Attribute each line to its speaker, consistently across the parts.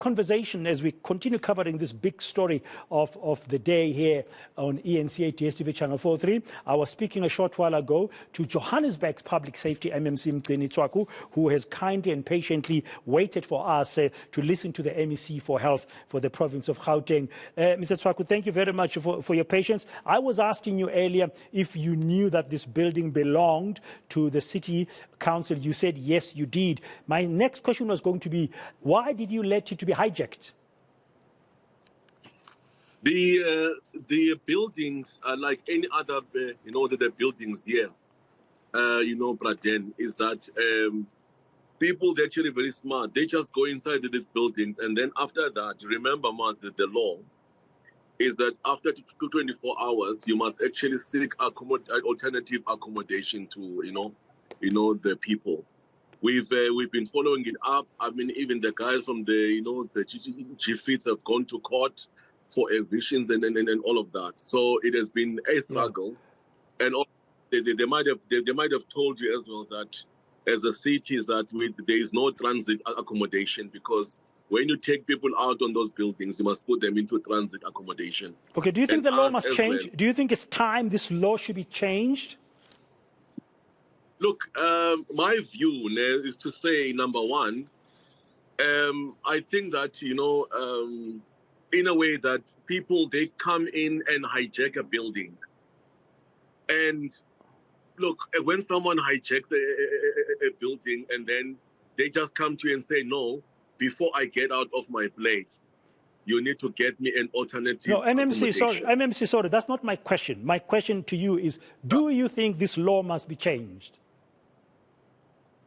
Speaker 1: conversation as we continue covering this big story of the day here on eNCA DSTV Channel 43. I was speaking a short while ago to Johannesburg's Public Safety MMC, Mgcini Tshwaku, who has kindly and patiently waited for us to listen to the MEC for Health for the province of Gauteng. Mr. Tshwaku, thank you very much for your patience. I was asking you earlier if you knew that this building belonged to the city council. You said yes, you did. My next question was going to be, why did you let it to be hijacked?
Speaker 2: The buildings are like any other, the buildings here, Braden, is that people, they're actually very smart. They just go inside these buildings, and then after that, remember, Mars, that the law is that after 24 hours, you must actually seek alternative accommodation to, the people. We've been following it up. I mean, even the guys from the GFITs have gone to court for evictions and all of that. So it has been a struggle, and they might have told you as well that as a city is that there is no transit accommodation, because when you take people out on those buildings, you must put them into transit accommodation.
Speaker 1: Okay. Do you think the law must change? Do you think it's time this law should be changed?
Speaker 2: Look, my view is to say, number one, I think that, in a way that people, they come in and hijack a building. And look, when someone hijacks a building and then they just come to you and say, no, before I get out of my place, you need to get me an alternative.
Speaker 1: No, MMC, sorry, that's not my question. My question to you is, do you think this law must be changed?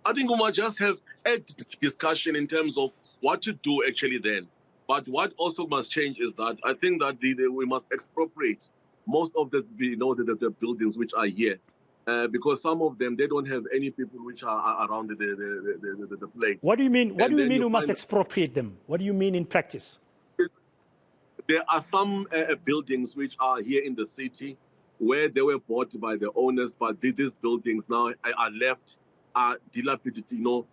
Speaker 2: I think we must just have a discussion in terms of what to do actually then. But what also must change is that I think that we must expropriate most of the buildings which are here, because some of them, they don't have any people which are around the place.
Speaker 1: What do you mean? What do you mean we must expropriate them? What do you mean in practice?
Speaker 2: There are some buildings which are here in the city where they were bought by the owners, but these buildings now are left. Are dilapidated.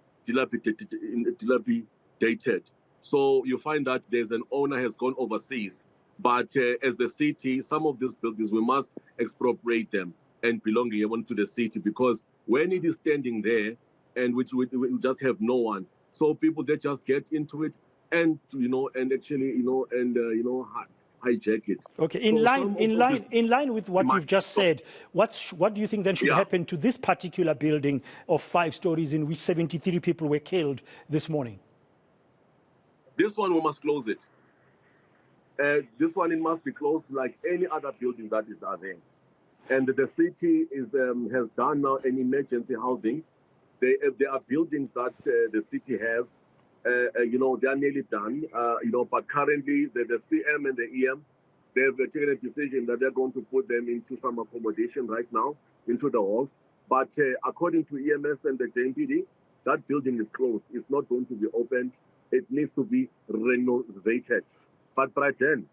Speaker 2: So you find that there's an owner has gone overseas, but as the city, some of these buildings, we must expropriate them and belong here to the city, because when it is standing there and we just have no one, so people, they just get into it and actually hijack it.
Speaker 1: Okay, in line with what you've just said, what do you think then should happen to this particular building of 5 stories in which 73 people were killed this morning?
Speaker 2: This one, we must close it. This one, it must be closed like any other building that is there. And the city has done now an emergency housing. There are buildings that the city has. They are nearly done, but currently the CM and the EM, they've taken a decision that they're going to put them into some accommodation right now, into the halls. But according to EMS and the JMPD, that building is closed. It's not going to be opened. It needs to be renovated. But by then,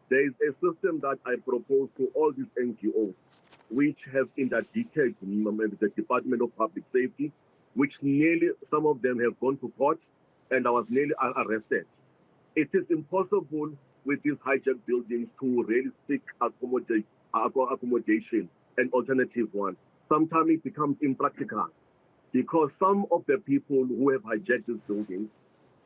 Speaker 2: there is a system that I propose to all these NGOs, which have interdicted the Department of Public Safety, which nearly some of them have gone to court, and I was nearly arrested. It is impossible with these hijacked buildings to really seek accommodation, an alternative one. Sometimes it becomes impractical, because some of the people who have hijacked these buildings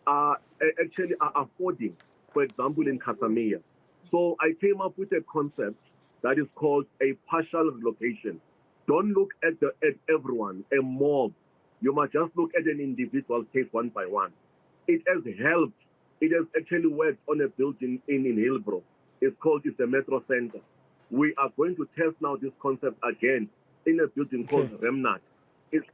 Speaker 2: are actually affording, for example, in Casamia. So I came up with a concept that is called a partial relocation. Don't look at everyone, a mob. You must just look at an individual case one by one. It has helped. It has actually worked on a building in Hillbrow. It's a Metro Center. We are going to test now this concept again in a building called Remnant. It's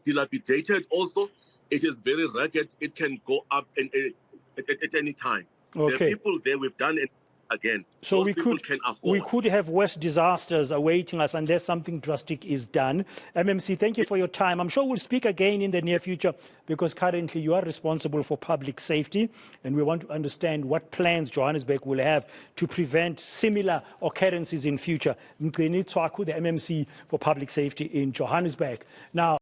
Speaker 2: dilapidated also. It is very rugged. It can go up at any time.
Speaker 1: Okay.
Speaker 2: The people there, we've done it again.
Speaker 1: So we could have worse disasters awaiting us unless something drastic is done. MMC, thank you for your time. I'm sure we'll speak again in the near future, because currently you are responsible for public safety, and we want to understand what plans Johannesburg will have to prevent similar occurrences in future. Mgcini Tshwaku, the MMC for public safety in Johannesburg. Now,